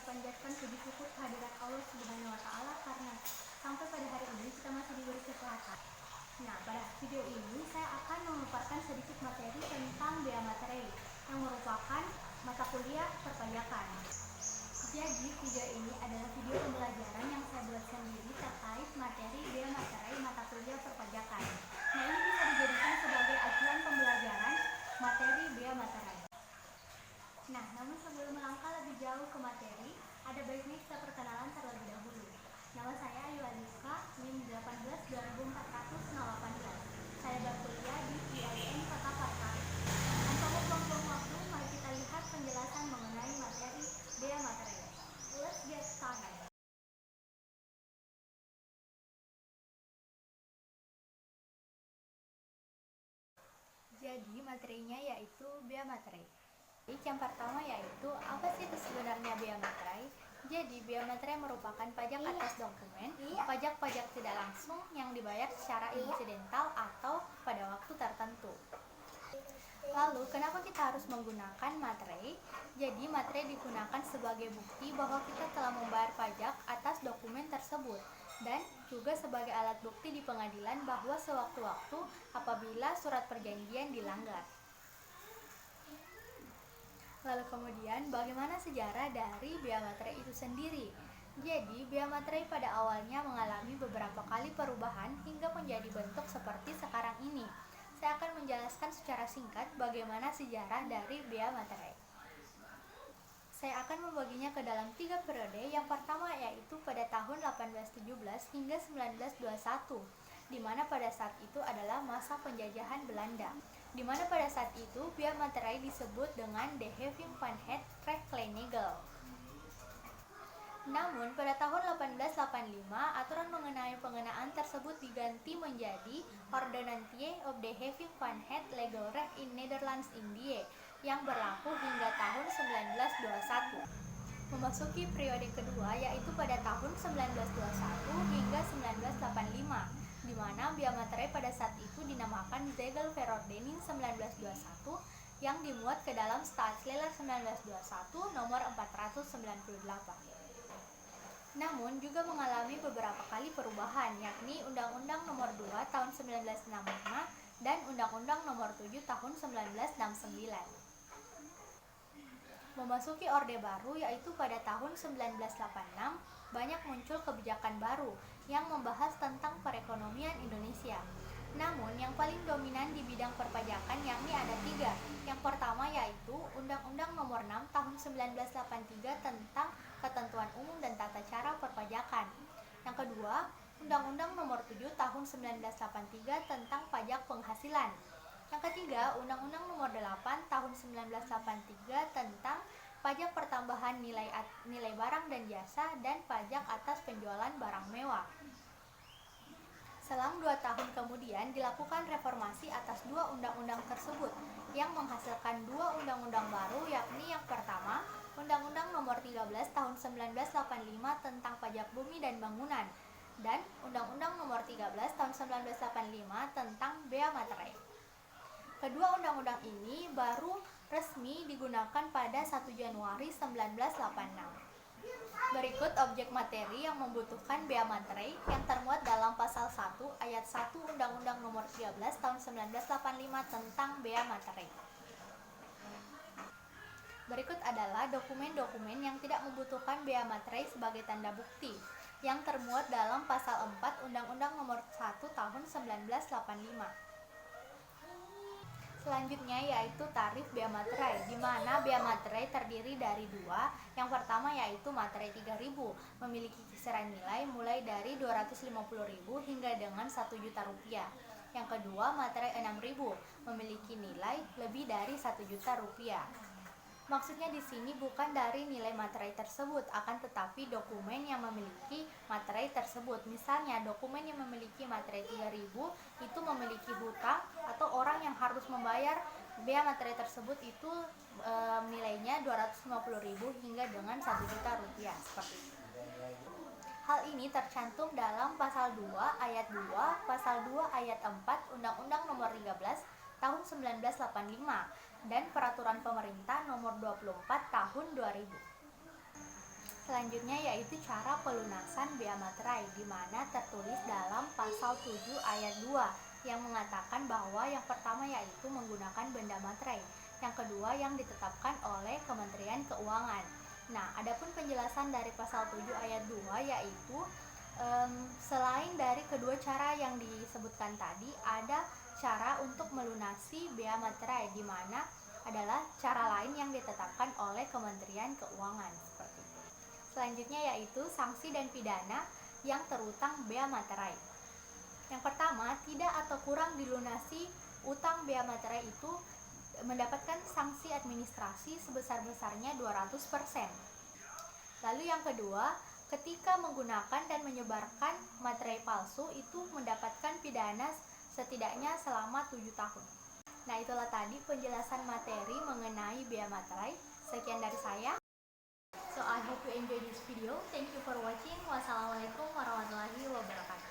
panjatkan puji syukur kehadirat Allah Subhanahu wa Ta'ala karena sampai pada hari ini kita masih diberi kesehatan. Nah, pada video ini saya akan memaparkan sedikit materi tentang bea materai yang merupakan mata kuliah perpajakan. Jadi, video ini adalah video pembelajaran yang saya buat sendiri terkait materi bea materai mata kuliah perpajakan. Nah, ini bisa dijadikan sebagai acuan pembelajaran materi bea materai. Nah, namun sebelum melangkah lebih jauh ke materi, ada baiknya kita perkenalan terlebih dahulu. Nama saya Ayu Aliska, NIM 18 2014 Saya berkuliah di IAIN Kota Pasar. Tanpa membuang-buang waktu, mari kita lihat penjelasan mengenai materi bea materai. Let's get started. Jadi, materinya yaitu bea materai. Yang pertama yaitu, apa sih itu sebenarnya bea materai? Jadi, bea materai merupakan pajak atas dokumen, pajak-pajak tidak langsung yang dibayar secara insidental atau pada waktu tertentu. Lalu, kenapa kita harus menggunakan materai? Jadi, materai digunakan sebagai bukti bahwa kita telah membayar pajak atas dokumen tersebut, dan juga sebagai alat bukti di pengadilan bahwa sewaktu-waktu apabila surat perjanjian dilanggar. Lalu kemudian, bagaimana sejarah dari bea materai itu sendiri? Jadi, bea materai pada awalnya mengalami beberapa kali perubahan hingga menjadi bentuk seperti sekarang ini. Saya akan menjelaskan secara singkat bagaimana sejarah dari bea materai. Saya akan membaginya ke dalam 3 periode. Yang pertama yaitu pada tahun 1817 hingga 1921, di mana pada saat itu adalah masa penjajahan Belanda, di mana pada saat itu bea materai disebut dengan De Heffing van het Recht-Kleinigel. Namun pada tahun 1885 aturan mengenai pengenaan tersebut diganti menjadi Ordonnantie op de Heffing van het Legelrecht in Nederlands Indië yang berlaku hingga tahun 1921. Memasuki periode kedua yaitu pada tahun 1921 hingga 1985, di mana bea materai pada saat itu dinamakan Zegelverordening 1921 yang dimuat ke dalam Staatsletter 1921 nomor 498. Namun juga mengalami beberapa kali perubahan, yakni Undang-Undang Nomor 2 Tahun 1965 dan Undang-Undang Nomor 7 Tahun 1969. Memasuki Orde Baru yaitu pada tahun 1986, banyak muncul kebijakan baru yang membahas tentang perekonomian Indonesia. Namun yang paling dominan di bidang perpajakan yakni ada 3. Yang pertama yaitu Undang-Undang Nomor 6 Tahun 1983 tentang Ketentuan Umum dan Tata Cara Perpajakan. Yang kedua, Undang-Undang Nomor 7 Tahun 1983 tentang Pajak Penghasilan. Yang ketiga, Undang-Undang Nomor 8 Tahun 1983 tentang Pajak Pertambahan Nilai Barang dan Jasa dan Pajak atas Penjualan Barang Mewah. Selang 2 tahun kemudian dilakukan reformasi atas 2 undang-undang tersebut yang menghasilkan 2 undang-undang baru, yakni yang pertama Undang-Undang Nomor 13 Tahun 1985 tentang Pajak Bumi dan Bangunan dan Undang-Undang Nomor 13 Tahun 1985 tentang bea materai. Kedua undang-undang ini baru resmi digunakan pada 1 Januari 1986. Berikut objek materi yang membutuhkan bea materai yang termuat dalam pasal 1 ayat 1 Undang-Undang Nomor 13 Tahun 1985 tentang bea materai. Berikut adalah dokumen-dokumen yang tidak membutuhkan bea materai sebagai tanda bukti yang termuat dalam pasal 4 Undang-Undang Nomor 1 Tahun 1985. Selanjutnya yaitu tarif bea materai, di mana bea materai terdiri dari 2. Yang pertama yaitu materai 3.000, memiliki kisaran nilai mulai dari 250.000 hingga dengan 1 juta rupiah. Yang kedua, materai 6.000, memiliki nilai lebih dari 1 juta rupiah. Maksudnya di sini bukan dari nilai materai tersebut, akan tetapi dokumen yang memiliki materai tersebut. Misalnya, dokumen yang memiliki materai 3.000 itu memiliki hutang atau orang yang harus membayar bea materai tersebut itu nilainya 250.000 hingga dengan 1 juta rupiah seperti itu. Hal ini tercantum dalam pasal 2 ayat 2, pasal 2 ayat 4 Undang-Undang Nomor 13 Tahun 1985 dan Peraturan Pemerintah Nomor 24 Tahun 2000. Selanjutnya yaitu cara pelunasan bea materai, di mana tertulis dalam pasal 7 ayat 2 yang mengatakan bahwa yang pertama yaitu menggunakan benda materai, yang kedua yang ditetapkan oleh Kementerian Keuangan. Nah, adapun penjelasan dari pasal 7 ayat 2 yaitu selain dari kedua cara yang disebutkan tadi, ada cara untuk melunasi bea materai, di mana adalah cara lain yang ditetapkan oleh Kementerian Keuangan seperti itu. Selanjutnya yaitu sanksi dan pidana yang terutang bea materai. Yang pertama, tidak atau kurang dilunasi utang bea materai itu mendapatkan sanksi administrasi sebesar-besarnya 200%. Lalu yang kedua, ketika menggunakan dan menyebarkan materai palsu itu mendapatkan pidana setidaknya selama 7 tahun. Nah, itulah tadi penjelasan materi mengenai bea materai. Sekian dari saya. So, I hope you enjoy this video. Thank you for watching. Wassalamualaikum warahmatullahi wabarakatuh.